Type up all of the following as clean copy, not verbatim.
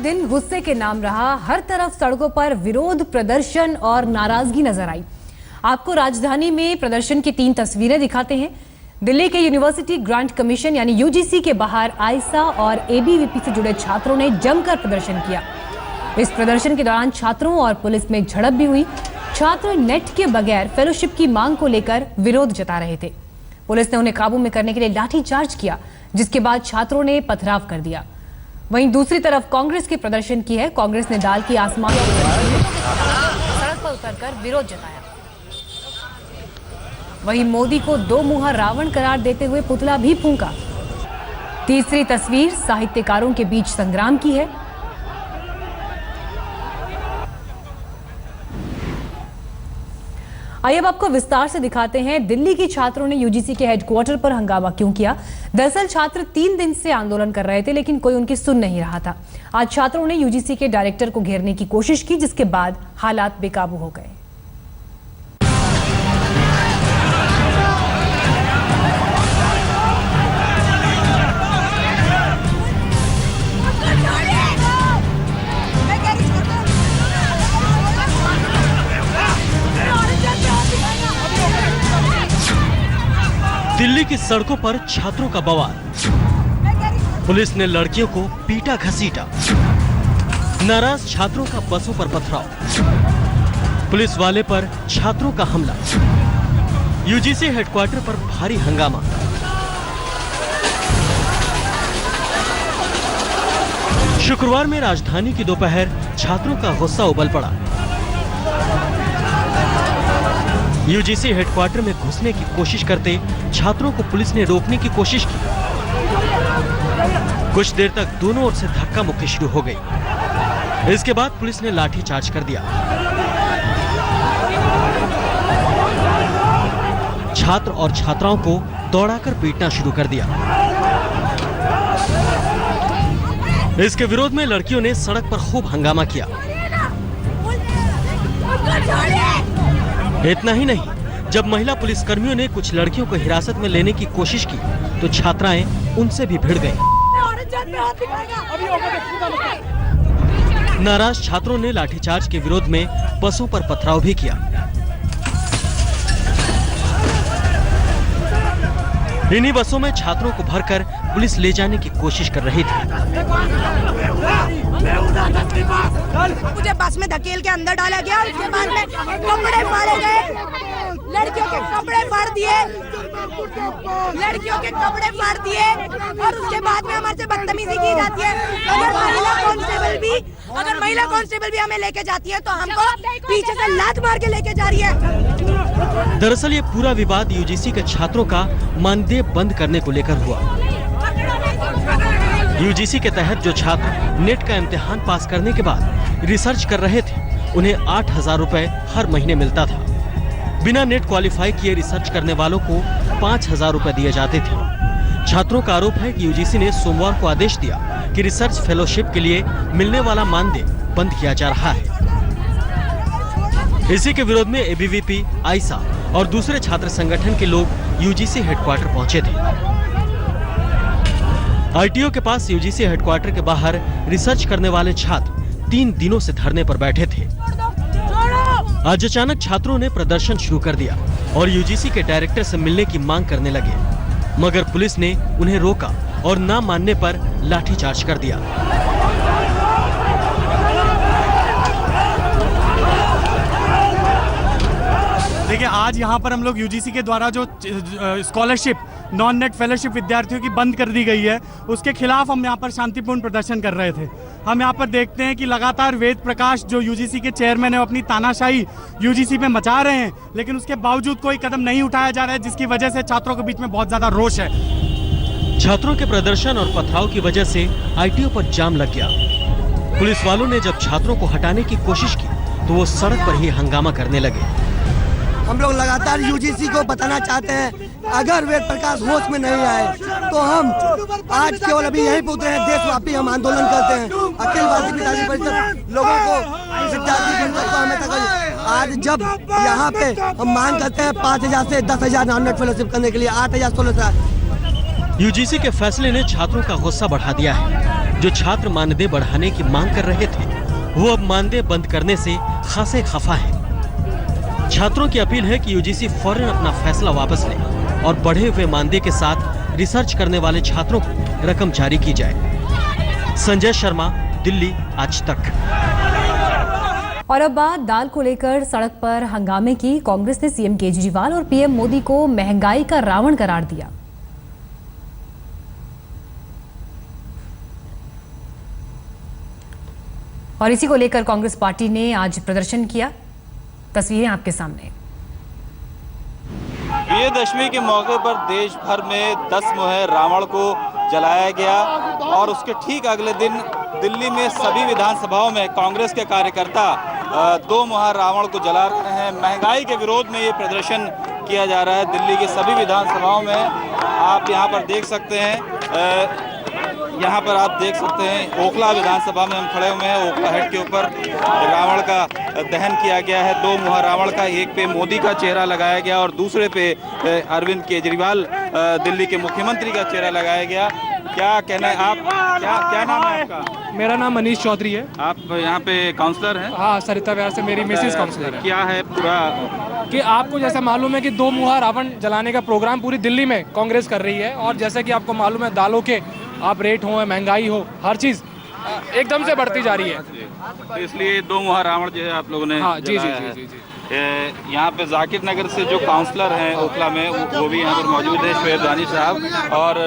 दिन गुस्से के नाम रहा। हर तरफ सड़कों पर विरोध प्रदर्शन और नाराजगी नजर आई। आपको राजधानी में प्रदर्शन की 3 तस्वीरें दिखाते हैं। दिल्ली के यूनिवर्सिटी ग्रांट कमीशन यानी यूजीसी के बाहर आईसा और एबीवीपी से जुड़े छात्रों ने जमकर प्रदर्शन किया। इस प्रदर्शन के दौरान छात्रों और पुलिस में झड़प भी हुई। छात्र नेट के बगैर फेलोशिप की मांग को लेकर विरोध जता रहे थे। पुलिस ने उन्हें काबू में करने के लिए लाठीचार्ज किया, जिसके बाद छात्रों ने पथराव कर दिया। वहीं दूसरी तरफ कांग्रेस की प्रदर्शन की है। कांग्रेस ने दाल की आसमान सड़क पर उतरकर विरोध जताया। वहीं मोदी को 2 मुहा रावण करार देते हुए पुतला भी फूंका। तीसरी तस्वीर साहित्यकारों के बीच संग्राम की है। आइए अब आपको विस्तार से दिखाते हैं दिल्ली के छात्रों ने यूजीसी के हेडक्वार्टर पर हंगामा क्यों किया। दरअसल छात्र 3 दिन से आंदोलन कर रहे थे, लेकिन कोई उनकी सुन नहीं रहा था। आज छात्रों ने यूजीसी के डायरेक्टर को घेरने की कोशिश की, जिसके बाद हालात बेकाबू हो गए। दिल्ली की सड़कों पर छात्रों का बवाल। पुलिस ने लड़कियों को पीटा घसीटा। नाराज छात्रों का बसों पर पथराव। पुलिस वाले पर छात्रों का हमला। यूजीसी हेडक्वार्टर पर भारी हंगामा। शुक्रवार में राजधानी की दोपहर छात्रों का गुस्सा उबल पड़ा। यूजीसी हेडक्वार्टर में घुसने की कोशिश करते छात्रों को पुलिस ने रोकने की कोशिश की। कुछ देर तक दोनों ओर से धक्का मुक्की शुरू हो गई। इसके बाद पुलिस ने लाठीचार्ज कर दिया। छात्र और छात्राओं को दौड़ाकर पीटना शुरू कर दिया। इसके विरोध में लड़कियों ने सड़क पर खूब हंगामा किया। इतना ही नहीं, जब महिला पुलिसकर्मियों ने कुछ लड़कियों को हिरासत में लेने की कोशिश की तो छात्राएं उनसे भी भिड़ गईं। नाराज छात्रों ने लाठीचार्ज के विरोध में बसों पर पथराव भी किया। इन्हीं बसों में छात्रों को भरकर पुलिस ले जाने की कोशिश कर रही थी। मुझे बस में धकेल के अंदर डाला गया और उसके बाद में कपड़े फाड़े गए। लड़कियों के कपड़े फाड़ दिए, लड़कियों के कपड़े फाड़ दिए और उसके बाद में हमारे से बदतमीजी की जाती है। अगर महिला कांस्टेबल भी हमें लेके जाती है तो हमको पीछे से लात मार के लेके जा रही है। दरअसल ये पूरा विवाद यूजीसी के छात्रों का मानदेय बंद करने को लेकर हुआ। यूजीसी के तहत जो छात्र नेट का इम्तिहान पास करने के बाद रिसर्च कर रहे थे, उन्हें 8,000 रुपए हर महीने मिलता था। बिना नेट क्वालिफाई किए रिसर्च करने वालों को 5,000 रुपए दिए जाते थे। छात्रों का आरोप है कि यूजीसी ने सोमवार को आदेश दिया कि रिसर्च फेलोशिप के लिए मिलने वाला मानदेय बंद किया जा रहा है। इसी के विरोध में एबीवीपी, आईसा और दूसरे छात्र संगठन के लोग यूजीसी हेडक्वार्टर पहुंचे थे। आईटीओ के पास यूजीसी हेडक्वार्टर के बाहर रिसर्च करने वाले छात्र 3 दिनों से धरने पर बैठे थे। आज अचानक छात्रों ने प्रदर्शन शुरू कर दिया और यूजीसी के डायरेक्टर से मिलने की मांग करने लगे, मगर पुलिस ने उन्हें रोका और ना मानने पर लाठीचार्ज कर दिया। देखिए, आज यहाँ पर हम लोग यूजीसी के द्वारा जो स्कॉलरशिप नॉन नेट फेलोशिप विद्यार्थियों की बंद कर दी गई है, उसके खिलाफ हम यहाँ पर शांतिपूर्ण प्रदर्शन कर रहे थे। हम यहाँ पर देखते हैं कि लगातार वेद प्रकाश जो यूजीसी के चेयरमैन है, अपनी तानाशाही यूजीसी पे मचा रहे हैं, लेकिन उसके बावजूद कोई कदम नहीं उठाया जा रहा है, जिसकी वजह से छात्रों के बीच में बहुत ज्यादा रोष है। छात्रों के प्रदर्शन और पथराव की वजह से आईटीओ पर जाम लग गया। पुलिस वालों ने जब छात्रों को हटाने की कोशिश की तो वो सड़क पर ही हंगामा करने लगे। हम लोग लगातार यूजीसी को बताना चाहते हैं, अगर वेद प्रकाश होश में नहीं आए तो हम आज केवल अभी यहीं पे उतरे हैं, देशव्यापी हम आंदोलन करते हैं। अखिल भारतीय विद्यार्थी परिषद लोगों को, विद्यार्थी परिषद को हमें तक आज जब यहाँ पे हम मांग करते हैं 5,000 से 10,000 नॉन नेट फेलोशिप करने के लिए 8,000 16,000। यूजीसी के फैसले ने छात्रों का गुस्सा बढ़ा दिया है। जो छात्र मानदेय बढ़ाने की मांग कर रहे थे, वो अब मानदेय बंद करने से खासे खफा हैं। छात्रों की अपील है कि यूजीसी फौरन अपना फैसला वापस ले और बढ़े हुए मानदेय के साथ रिसर्च करने वाले छात्रों को रकम जारी की जाए। संजय शर्मा, दिल्ली, आज तक। और अब बात दाल को लेकर सड़क पर हंगामे की। कांग्रेस ने सीएम केजरीवाल और पीएम मोदी को महंगाई का रावण करार दिया। और इसी को लेकर कांग्रेस पार्टी ने आज प्रदर्शन किया। तस्वीरें आपके सामने। विजयदशमी के मौके पर देश भर में 10 मुहर्रम रावण को जलाया गया और उसके ठीक अगले दिन दिल्ली में सभी विधानसभाओं में कांग्रेस के कार्यकर्ता 2 मुहर्रम रावण को जला रहे हैं। महंगाई के विरोध में ये प्रदर्शन किया जा रहा है दिल्ली के सभी विधानसभाओं में। आप यहाँ पर देख सकते हैं, यहाँ पर आप देख सकते हैं ओखला विधानसभा में हम खड़े हुए हैं। ओखला हेड के ऊपर रावण का दहन किया गया है। 2 मुहर्रम रावण का, एक पे मोदी का चेहरा लगाया गया और दूसरे पे अरविंद केजरीवाल दिल्ली के मुख्यमंत्री का चेहरा लगाया गया। क्या कहना है आप, क्या नाम है आपका? मेरा नाम मनीष चौधरी है। आप यहाँ पे काउंसलर हैं? हाँ, सरिता विहार से मेरी मिसेस काउंसलर है। क्या है पूरा कि आपको जैसा मालूम है कि 2 मुहर्रम रावण जलाने का प्रोग्राम पूरी दिल्ली में कांग्रेस कर रही है और जैसे कि आपको मालूम है दालों के आप रेट हो, महंगाई हो, हर चीज एकदम से बढ़ती जा रही है, तो इसलिए 2 मुहर्रम रावण जो है आप लोगों ने जलाया है। यहाँ पे जाकिर नगर से जो काउंसलर हैं ओखला में वो भी यहाँ पर मौजूद है, शुएब दानी साहब, और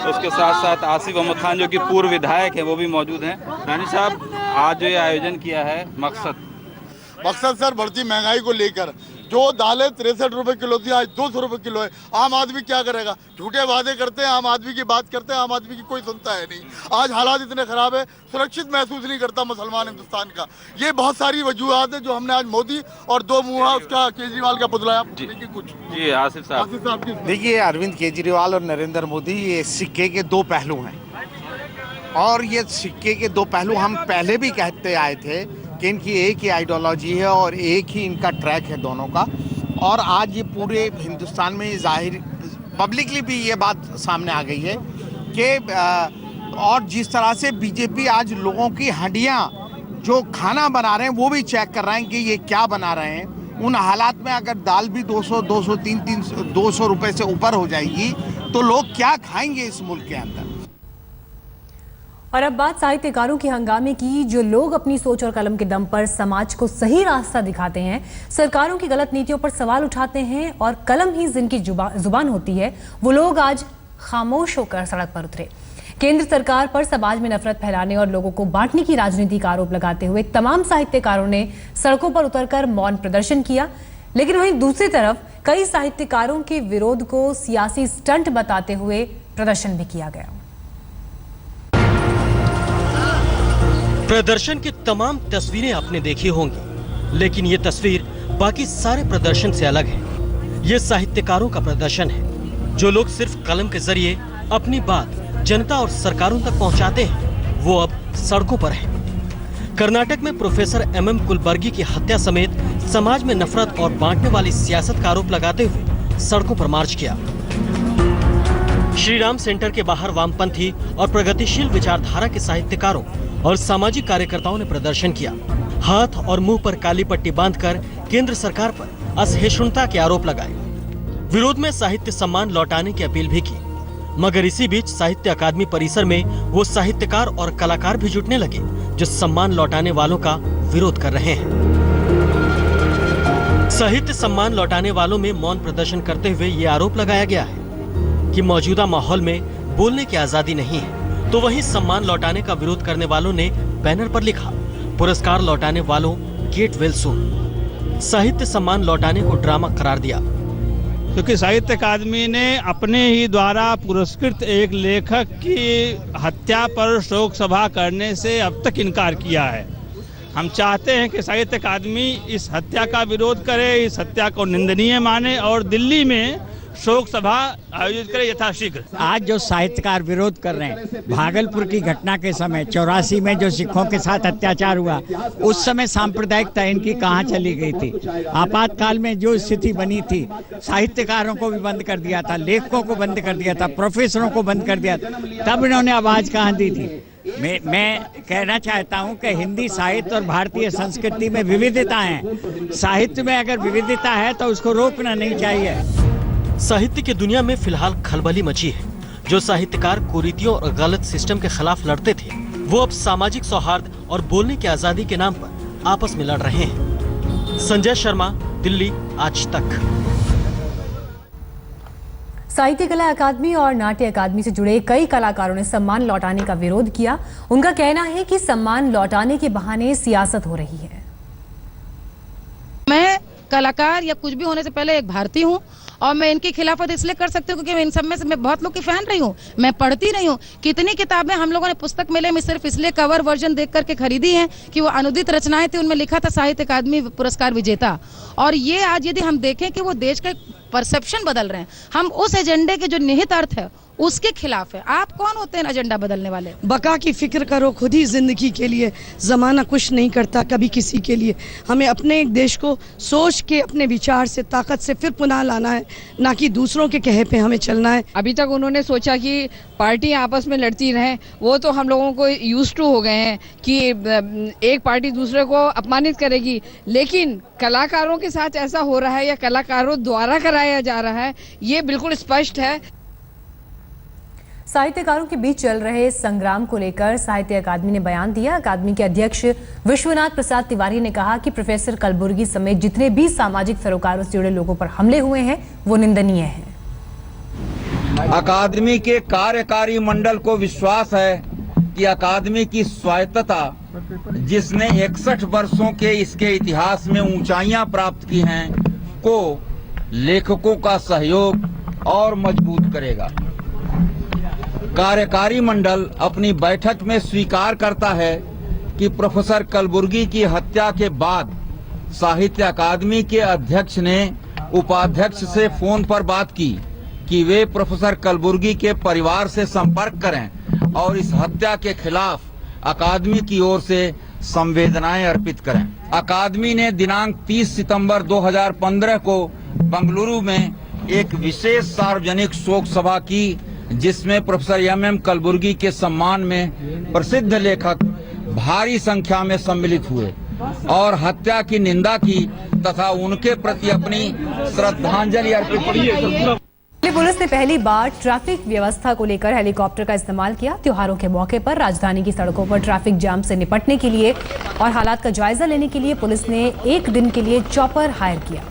उसके साथ साथ आसिफ अहमद खान जो कि पूर्व विधायक हैं वो भी मौजूद हैं। दानी साहब, आज जो ये आयोजन किया है, मकसद सर बढ़ती महंगाई को लेकर, जो दालें 63 रुपए किलो थी आज 200 रुपए किलो है। आम आदमी क्या करेगा? झूठे वादे करते हैं, आम आदमी की बात करते हैं, आम आदमी की कोई सुनता है नहीं। आज हालात इतने खराब है, सुरक्षित महसूस नहीं करता मुसलमान हिंदुस्तान का। ये बहुत सारी वजूहत है जो हमने आज मोदी और 2 मुहर्रम उसका केजरीवाल का पुतला कुछ जी। आसिफ साहब, देखिए, अरविंद केजरीवाल और नरेंद्र मोदी ये सिक्के के 2 पहलू हैं और ये सिक्के के 2 पहलू हम पहले भी कहते आए थे कि इनकी एक ही आइडियोलॉजी है और एक ही इनका ट्रैक है दोनों का। और आज ये पूरे हिंदुस्तान में जाहिर पब्लिकली भी ये बात सामने आ गई है कि और जिस तरह से बीजेपी आज लोगों की हड्डियां जो खाना बना रहे हैं वो भी चेक कर रहे हैं कि ये क्या बना रहे हैं। उन हालात में अगर दाल भी 200, 200 रुपए से ऊपर हो जाएगी तो लोग क्या खाएंगे इस मुल्क के अंदर। और अब बात साहित्यकारों के हंगामे की, जो लोग अपनी सोच और कलम के दम पर समाज को सही रास्ता दिखाते हैं, सरकारों की गलत नीतियों पर सवाल उठाते हैं और कलम ही जिनकी जुबान होती है, वो लोग आज खामोश होकर सड़क पर उतरे। केंद्र सरकार पर समाज में नफरत फैलाने और लोगों को बांटने की राजनीति का आरोप लगाते हुए तमाम साहित्यकारों ने सड़कों पर उतरकर मौन प्रदर्शन किया। लेकिन वहीं दूसरी तरफ कई साहित्यकारों के विरोध को सियासी स्टंट बताते हुए प्रदर्शन भी किया गया। प्रदर्शन की तमाम तस्वीरें आपने देखी होंगी, लेकिन ये तस्वीर बाकी सारे प्रदर्शन से अलग है। ये साहित्यकारों का प्रदर्शन है, जो लोग सिर्फ कलम के जरिए अपनी बात जनता और सरकारों तक पहुंचाते हैं, वो अब सड़कों पर हैं। कर्नाटक में प्रोफेसर MM कुलबर्गी की हत्या समेत समाज में नफरत और बांटने वाली सियासत का आरोप लगाते हुए सड़कों पर मार्च किया। श्री राम सेंटर के बाहर वामपंथी और प्रगतिशील विचारधारा के साहित्यकारों और सामाजिक कार्यकर्ताओं ने प्रदर्शन किया। हाथ और मुंह पर काली पट्टी बांधकर केंद्र सरकार पर असहिष्णुता के आरोप लगाए। विरोध में साहित्य सम्मान लौटाने की अपील भी की। मगर इसी बीच साहित्य अकादमी परिसर में वो साहित्यकार और कलाकार भी जुटने लगे जो सम्मान लौटाने वालों का विरोध कर रहे हैं। साहित्य सम्मान लौटाने वालों में मौन प्रदर्शन करते हुए ये आरोप लगाया गया है कि मौजूदा माहौल में बोलने की आजादी नहीं है। तो वहीं सम्मान लौटाने का विरोध करने वालों ने बैनर पर लिखा, पुरस्कार लौटाने वालों गेट वेल सून। साहित्य सम्मान लौटाने को ड्रामा करार दिया, क्योंकि साहित्य अकादमी ने अपने ही द्वारा पुरस्कृत एक लेखक की हत्या पर शोक सभा करने से अब तक इनकार किया है। हम चाहते हैं कि साहित्य अकादमी इस हत्या का विरोध करे, इस हत्या को निंदनीय माने और दिल्ली में शोक सभा आयोजित करे यथाशीघ्र। आज जो साहित्यकार विरोध कर रहे हैं, भागलपुर की घटना के समय 84 में जो सिखों के साथ अत्याचार हुआ, उस समय सांप्रदायिकता इनकी कहाँ चली गई थी। आपातकाल में जो स्थिति बनी थी, साहित्यकारों को भी बंद कर दिया था, लेखकों को बंद कर दिया था, प्रोफेसरों को बंद कर दिया था, तब इन्होंने आवाज कहाँ दी थी। मैं कहना चाहता हूं कि हिंदी साहित्य और भारतीय संस्कृति में विविधता है। साहित्य में अगर विविधता है तो उसको रोकना नहीं चाहिए। साहित्य की दुनिया में फिलहाल खलबली मची है। जो साहित्यकार कुरीतियों और गलत सिस्टम के खिलाफ लड़ते थे, वो अब सामाजिक सौहार्द और बोलने की आजादी के नाम पर आपस में लड़ रहे हैं। संजय शर्मा, दिल्ली, आज तक। साहित्य कला अकादमी और नाट्य अकादमी से जुड़े कई कलाकारों ने सम्मान लौटाने का विरोध किया। उनका कहना है कि सम्मान लौटाने के बहाने सियासत हो रही है। मैं कलाकार या कुछ भी होने से पहले एक भारतीय हूँ और मैं इनकी खिलाफत इसलिए कर सकती हूँ क्योंकि मैं इन सब में से मैं बहुत लोग की फैन रही हूँ। मैं पढ़ती रही हूँ। कितनी किताबें हम लोगों ने पुस्तक मेले में सिर्फ इसलिए कवर वर्जन देख करके खरीदी हैं कि वो अनुदित रचनाएं थी, उनमें लिखा था साहित्य अकादमी पुरस्कार विजेता। और ये आज यदि हम देखें कि वो देश का परसेप्शन बदल रहे हैं, हम उस एजेंडे के जो निहित अर्थ है उसके खिलाफ है। आप कौन होते हैं एजेंडा बदलने वाले? बका की फिक्र करो खुद ही जिंदगी के लिए, जमाना कुछ नहीं करता कभी किसी के लिए। हमें अपने देश को सोच के अपने विचार से ताकत से फिर पुनः लाना है, ना कि दूसरों के कहे पे हमें चलना है। अभी तक उन्होंने सोचा कि पार्टी आपस में लड़ती रहें, वो तो हम लोगों को यूज टू हो गए हैं कि एक पार्टी दूसरे को अपमानित करेगी। लेकिन कलाकारों के साथ ऐसा हो रहा है या कलाकारों द्वारा कराया जा रहा है, ये बिल्कुल स्पष्ट है। साहित्यकारों के बीच चल रहे संग्राम को लेकर साहित्य अकादमी ने बयान दिया। अकादमी के अध्यक्ष विश्वनाथ प्रसाद तिवारी ने कहा कि प्रोफेसर कलबुर्गी समेत जितने भी सामाजिक सरोकारों से जुड़े लोगों पर हमले हुए हैं वो निंदनीय है। अकादमी के कार्यकारी मंडल को विश्वास है कि अकादमी की स्वायत्तता, जिसने 61 वर्षों के इसके इतिहास में ऊंचाइयां प्राप्त की हैं, को लेखकों का सहयोग और मजबूत करेगा। कार्यकारी मंडल अपनी बैठक में स्वीकार करता है कि प्रोफेसर कलबुर्गी की हत्या के बाद साहित्य अकादमी के अध्यक्ष ने उपाध्यक्ष से फोन पर बात की कि वे प्रोफेसर कलबुर्गी के परिवार से संपर्क करें और इस हत्या के खिलाफ अकादमी की ओर से संवेदनाएं अर्पित करें। अकादमी ने दिनांक 30 सितंबर 2015 को बंगलुरु में एक विशेष सार्वजनिक शोक सभा की, जिसमें प्रोफेसर एम कलबुर्गी के सम्मान में प्रसिद्ध लेखक भारी संख्या में सम्मिलित हुए और हत्या की निंदा की तथा उनके प्रति अपनी श्रद्धांजलि अर्पित की। पुलिस ने पहली बार ट्रैफिक व्यवस्था को लेकर हेलीकॉप्टर का इस्तेमाल किया। त्योहारों के मौके पर राजधानी की सड़कों पर ट्रैफिक जाम से निपटने के लिए और हालात का जायजा लेने के लिए पुलिस ने एक दिन के लिए चॉपर हायर किया।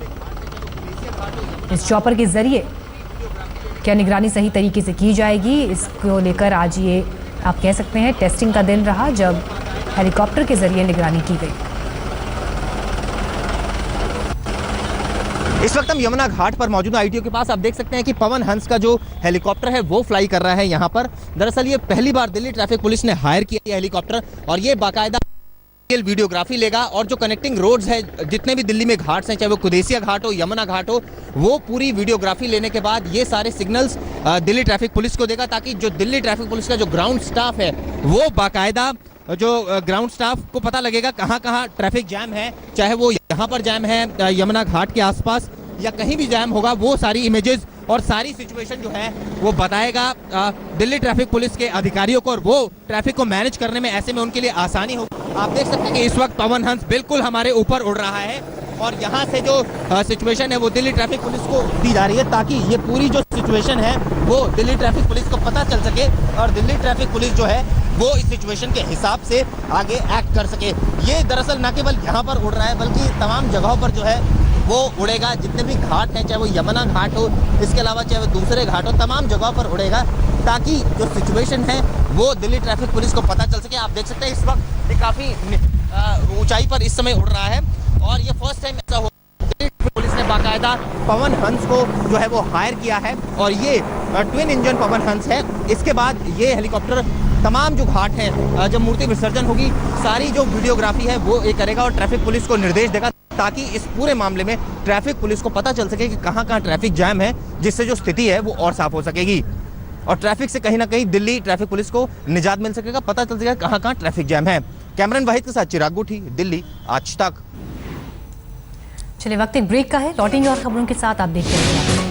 इस चॉपर के जरिए क्या निगरानी सही तरीके से की जाएगी, इसको लेकर आज ये आप कह सकते हैं टेस्टिंग का दिन रहा, जब हेलीकॉप्टर के जरिए निगरानी की गई। इस वक्त हम यमुना घाट पर मौजूद हैं आईटीओ के पास। आप देख सकते हैं कि पवन हंस का जो हेलीकॉप्टर है वो फ्लाई कर रहा है यहाँ पर। दरअसल ये पहली बार दिल्ली ट्रैफिक पुलिस ने हायर किया हेलीकॉप्टर और ये बाकायदा वीडियोग्राफी लेगा और जो कनेक्टिंग रोड्स है, जितने भी दिल्ली में घाट्स हैं, चाहे वो कुदेसिया घाट हो, यमुना घाट हो, वो पूरी वीडियोग्राफी लेने के बाद ये सारे सिग्नल्स दिल्ली ट्रैफिक पुलिस को देगा, ताकि जो दिल्ली ट्रैफिक पुलिस का जो ग्राउंड स्टाफ है वो बाकायदा जो ग्राउंड स्टाफ को पता लगेगा कहाँ कहाँ ट्रैफिक जैम है, चाहे वो यहाँ पर जैम है यमुना घाट के आसपास या कहीं भी जैम होगा, वो सारी इमेजेस और सारी सिचुएशन जो है वो बताएगा दिल्ली ट्रैफिक पुलिस के अधिकारियों को और वो ट्रैफिक को मैनेज करने में ऐसे में उनके लिए आसानी होगी। आप देख सकते हैं कि इस वक्त पवन हंस बिल्कुल हमारे ऊपर उड़ रहा है और यहाँ से जो सिचुएशन है वो दिल्ली ट्रैफिक पुलिस को दी जा रही है, ताकि ये पूरी जो सिचुएशन है वो दिल्ली ट्रैफिक पुलिस को पता चल सके और दिल्ली ट्रैफिक पुलिस जो है वो इस सिचुएशन के हिसाब से आगे एक्ट कर सके। ये दरअसल न केवल यहाँ पर उड़ रहा है बल्कि तमाम जगहों पर जो है वो उड़ेगा। जितने भी घाट हैं, चाहे वो यमुना घाट हो, इसके अलावा चाहे वो दूसरे घाट हो, तमाम जगहों पर उड़ेगा, ताकि जो सिचुएशन है वो दिल्ली ट्रैफिक पुलिस को पता चल सके। आप देख सकते हैं इस वक्त ये काफ़ी ऊंचाई पर इस समय उड़ रहा है और ये फर्स्ट टाइम ऐसा हो दिल्ली ट्रैफिक पुलिस ने बाकायदा पवन हंस को जो है वो हायर किया है और ये ट्विन इंजन पवन हंस है। इसके बाद ये हेलीकॉप्टर तमाम जो घाट हैं, जब मूर्ति विसर्जन होगी, सारी जो वीडियोग्राफी है वो ये करेगा और ट्रैफिक पुलिस को निर्देश देगा, ताकि इस पूरे मामले में ट्रैफिक पुलिस को पता चल सके कि कहाँ कहाँ ट्रैफिक जैम है, जिससे जो स्थिति है वो और साफ हो सकेगी और ट्रैफिक से कहीं ना कहीं दिल्ली ट्रैफिक पुलिस को निजात मिल सकेगा, पता चल सकेगा कहाँ कहाँ ट्रैफिक जैम है। कैमरन वाहिद के साथ चिराग गुठी, दिल्ली, आज तक। चलिए वक्त एक ब्रेक का है, लौटेंगे और खबरों के साथ। आप देखते रहिए।